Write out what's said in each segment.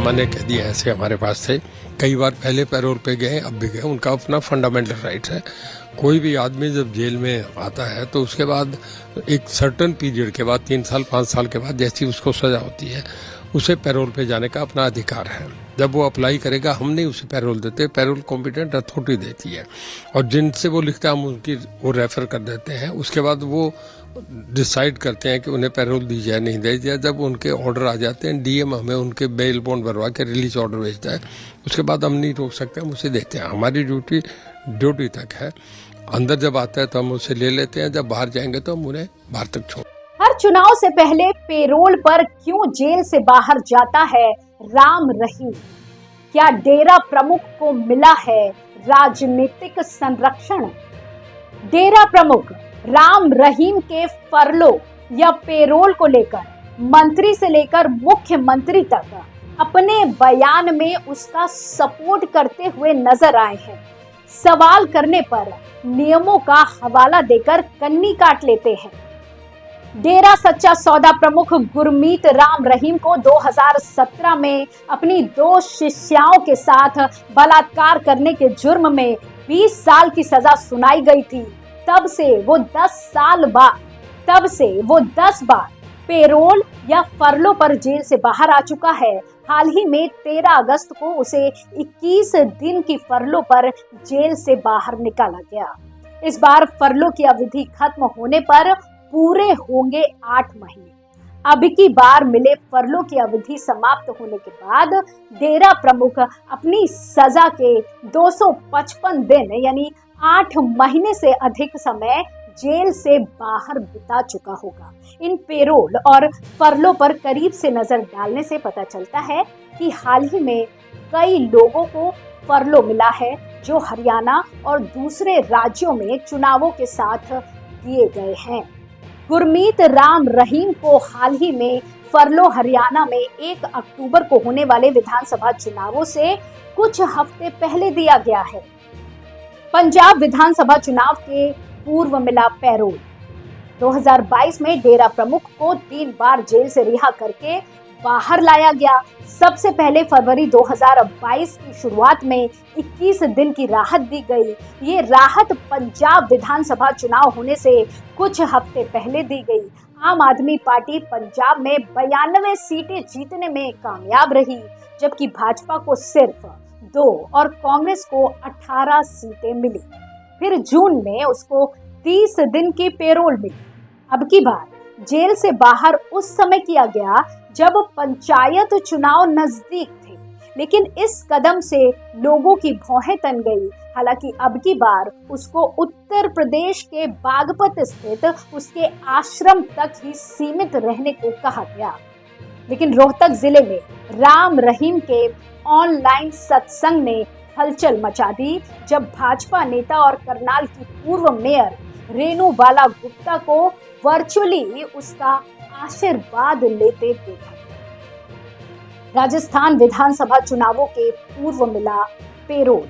सामान्य कैदी ऐसे हमारे पास थे, कई बार पहले पैरोल पे गए, अब भी गए, उनका अपना फंडामेंटल राइट है। कोई भी आदमी जब जेल में आता है तो उसके बाद एक सर्टन पीरियड के बाद 3 साल 5 साल के बाद जैसी उसको सजा होती है उसे पैरोल पे जाने का अपना अधिकार है। जब वो अप्लाई करेगा हम नहीं उसे पैरोल देते, पैरोल कॉम्पिटेंट अथॉरिटी देती है और जिनसे वो लिखता है हम उनकी वो रेफर कर देते हैं। उसके बाद वो डिसाइड करते हैं कि उन्हें पैरोल दी जाए नहीं दी जाए। जब उनके ऑर्डर आ जाते हैं डीएम हमें उनके बेल बॉन्ड भरवा के रिलीज ऑर्डर भेजता है, उसके बाद हम नहीं रोक सकते, हम उसे देते हैं। हमारी ड्यूटी तक है। अंदर जब आता है तो हम उसे ले लेते हैं, जब बाहर जाएंगे तो हम उन्हें बाहर तक छोड़। हर चुनाव से पहले पेरोल पर क्यों जेल से बाहर जाता है राम रहीम? क्या डेरा प्रमुख को मिला है राजनीतिक संरक्षण? डेरा प्रमुख राम रहीम के फरलो या पेरोल को लेकर मंत्री से लेकर मुख्यमंत्री तक अपने बयान में उसका सपोर्ट करते हुए नजर आए हैं। सवाल करने पर नियमों का हवाला देकर कन्नी काट लेते हैं। डेरा सच्चा सौदा प्रमुख गुरमीत राम रहीम को 2017 में अपनी 2 शिष्याओं के साथ बलात्कार करने के जुर्म में 20 साल की सजा सुनाई गई थी। तब से वो 10 बार पेरोल या फरलो पर जेल से बाहर आ चुका है। हाल ही में 13 अगस्त को उसे 21 दिन की फरलो पर जेल से बाहर निकाला गया। इस बार फरलो की अवधि खत्म होने पर पूरे होंगे 8 महीने। अब की बार मिले फरलो की अवधि समाप्त होने के बाद डेरा प्रमुख अपनी सजा के 255 दिन यानी 8 महीने से अधिक समय जेल से बाहर बिता चुका होगा। इन पेरोल और फरलो पर करीब से नजर डालने से पता चलता है कि हाल ही में कई लोगों को फरलो मिला है जो हरियाणा और दूसरे राज्यों में चुनावों के साथ दिए गए हैं। गुरमीत राम रहीम को हाल ही में फरलो हरियाणा में 1 अक्टूबर को होने वाले विधानसभा चुनावों से कुछ हफ्ते पहले दिया गया है। पंजाब विधानसभा चुनाव के पूर्व मिला पैरोल। 2022 में डेरा प्रमुख को 3 बार जेल से रिहा करके बाहर लाया गया। सबसे पहले फरवरी 2022 की शुरुआत में 21 दिन की राहत दी गई। ये राहत पंजाब विधानसभा चुनाव होने से कुछ हफ्ते पहले दी गई। आम आदमी पार्टी पंजाब में 92 सीटें जीतने में कामयाब रही, जबकि भाजपा को सिर्फ 2 और कांग्रेस को 18 सीटें मिली। फिर जून में उसको 30 दिन की पेरोल मिली। अब की बार जेल से बाहर उस समय किया गया जब पंचायत चुनाव नजदीक थे, लेकिन इस कदम से लोगों की भौहें तन गई। हालांकि अब की बार उसको उत्तर प्रदेश के बागपत स्थित उसके आश्रम तक ही सीमित रहने को कहा गया। लेकिन रोहतक जिले में राम रहीम के ऑनलाइन सत्संग ने हलचल मचा दी जब भाजपा नेता और करनाल की पूर्व मेयर रेणु बाला गुप्ता को वर्चुअली उसका आशीर्वाद लेते देखा। राजस्थान विधानसभा चुनावों के पूर्व मिला पेरोल।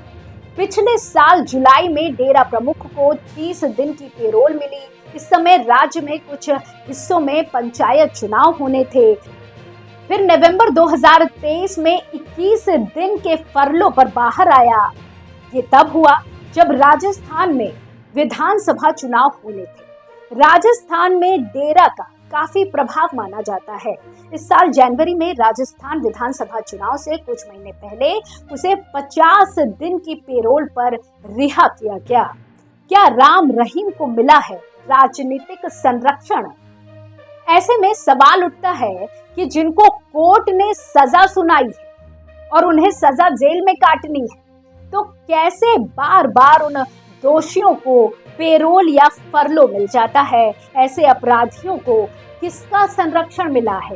पिछले साल जुलाई में डेरा प्रमुख को 30 दिन की पेरोल मिली। इस समय राज्य में कुछ हिस्सों में पंचायत चुनाव होने थे। फिर नवंबर 2023 में 21 दिन के फरलो पर बाहर आया। ये तब हुआ जब राजस्थान में विधानसभा चुनाव होने थे। राजस्थान में डेरा का काफी प्रभाव माना जाता है। इस साल जनवरी में राजस्थान विधानसभा चुनाव से कुछ महीने पहले उसे 50 दिन की पेरोल पर रिहा किया गया। क्या राम रहीम को मिला है राजनीतिक संरक्षण? ऐसे में सवाल उठता है कि जिनको कोर्ट ने सजा सुनाई है और उन्हें सजा जेल में काटनी है, तो कैसे बार बार उन दोषियों को पेरोल या फरलो मिल जाता है? ऐसे अपराधियों को किसका संरक्षण मिला है?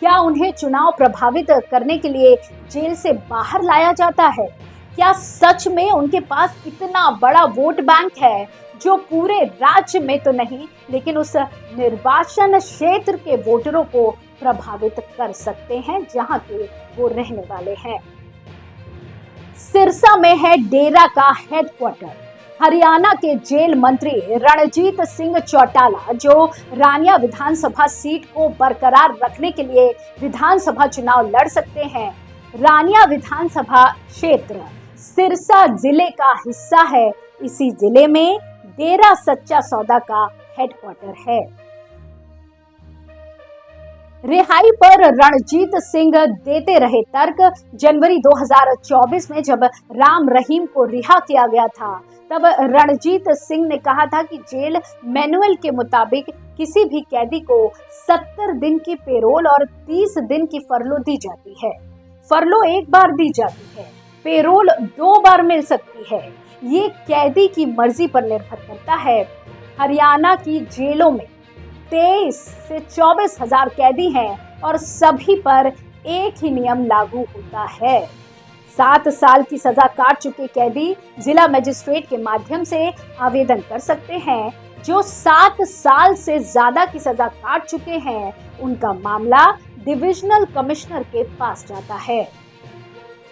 क्या उन्हें चुनाव प्रभावित करने के लिए जेल से बाहर लाया जाता है? क्या सच में उनके पास इतना बड़ा वोट बैंक है जो पूरे राज्य में तो नहीं लेकिन उस निर्वाचन क्षेत्र के वोटरों को प्रभावित कर सकते हैं जहां के वो रहने वाले हैं? सिरसा में है डेरा का हेडक्वार्टर। हरियाणा के जेल मंत्री रणजीत सिंह चौटाला, जो रानिया विधानसभा सीट को बरकरार रखने के लिए विधानसभा चुनाव लड़ सकते हैं, रानिया विधानसभा क्षेत्र सिरसा जिले का हिस्सा है। इसी जिले में डेरा सच्चा सौदा का हेडक्वार्टर है। रिहाई पर रणजीत सिंह देते रहे तर्क। जनवरी 2024 में जब राम रहीम को रिहा किया गया था, तब रणजीत सिंह ने कहा था कि जेल मैनुअल के मुताबिक किसी भी कैदी को 70 दिन की पेरोल और 30 दिन की फरलो दी जाती है। फरलो एक बार दी जाती है, पेरोल 2 बार मिल सकती है। ये कैदी की मर्जी पर निर्भर करता है। हरियाणा की जेलों में 23 से 24 हजार कैदी हैं और सभी पर एक ही नियम लागू होता है। 7 साल की सजा काट चुके कैदी जिला मजिस्ट्रेट के माध्यम से आवेदन कर सकते हैं। जो 7 साल से ज्यादा की सजा काट चुके हैं, उनका मामला डिविजनल कमिश्नर के पास जाता है।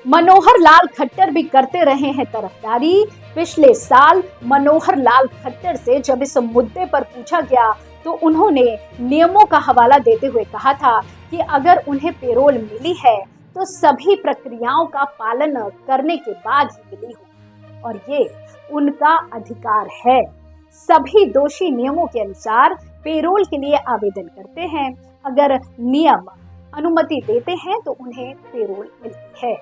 मनोहर लाल खट्टर भी करते रहे हैं तरफदारी। पिछले साल मनोहर लाल खट्टर से जब इस मुद्दे पर पूछा गया, तो उन्होंने नियमों का हवाला देते हुए कहा था कि अगर उन्हें पेरोल मिली है तो सभी प्रक्रियाओं का पालन करने के बाद ही मिली हो और ये उनका अधिकार है। सभी दोषी नियमों के अनुसार पेरोल के लिए आवेदन करते हैं। अगर नियम अनुमति देते हैं तो उन्हें पेरोल मिलती है,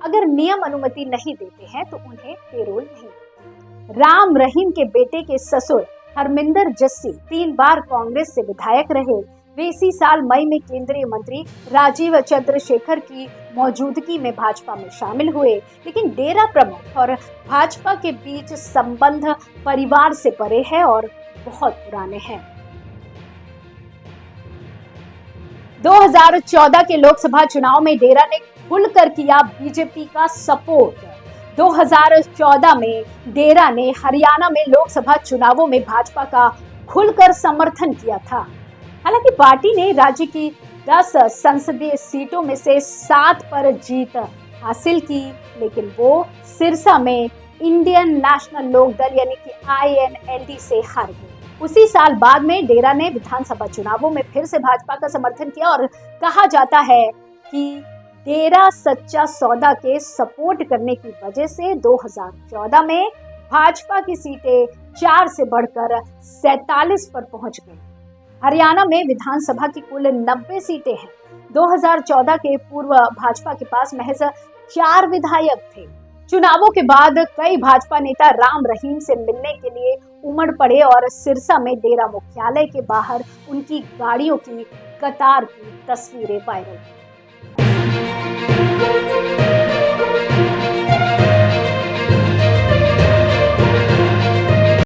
अगर नियम अनुमति नहीं देते हैं तो उन्हें पेरोल नहीं। राम रहीम के बेटे के ससुर हरमिंदर जस्सी 3 बार कांग्रेस से विधायक रहे। वे इसी साल मई में केंद्रीय मंत्री राजीव चंद्रशेखर की मौजूदगी में भाजपा में शामिल हुए, लेकिन डेरा प्रमुख और भाजपा के बीच संबंध परिवार से परे है और बहुत पुराने हैं। 2014 के लोकसभा चुनाव में डेरा ने खुलकर किया बीजेपी का सपोर्ट। 2014 में डेरा ने हरियाणा में लोकसभा चुनावों में भाजपा का खुलकर समर्थन किया था। हालांकि पार्टी ने राज्य की 10 संसदीय सीटों में से 7 पर जीत हासिल की, लेकिन वो सिरसा में इंडियन नेशनल लोक दल यानी कि INLD से हार गई। उसी साल बाद में डेरा ने विधानसभा चुनावों में फिर से भाजपा का समर्थन किया और कहा जाता है कि डेरा सच्चा सौदा के सपोर्ट करने की वजह से 2014 में भाजपा की सीटें 4 से बढ़कर 47 पर पहुंच गई। हरियाणा में विधानसभा की कुल 90 सीटें हैं। 2014 के पूर्व भाजपा के पास महज 4 विधायक थे। चुनावों के बाद कई भाजपा नेता राम रहीम से मिलने के लिए उमड़ पड़े और सिरसा में डेरा मुख्यालय के बाहर उनकी गाड़ियों की कतार की तस्वीरें वायरल हुई।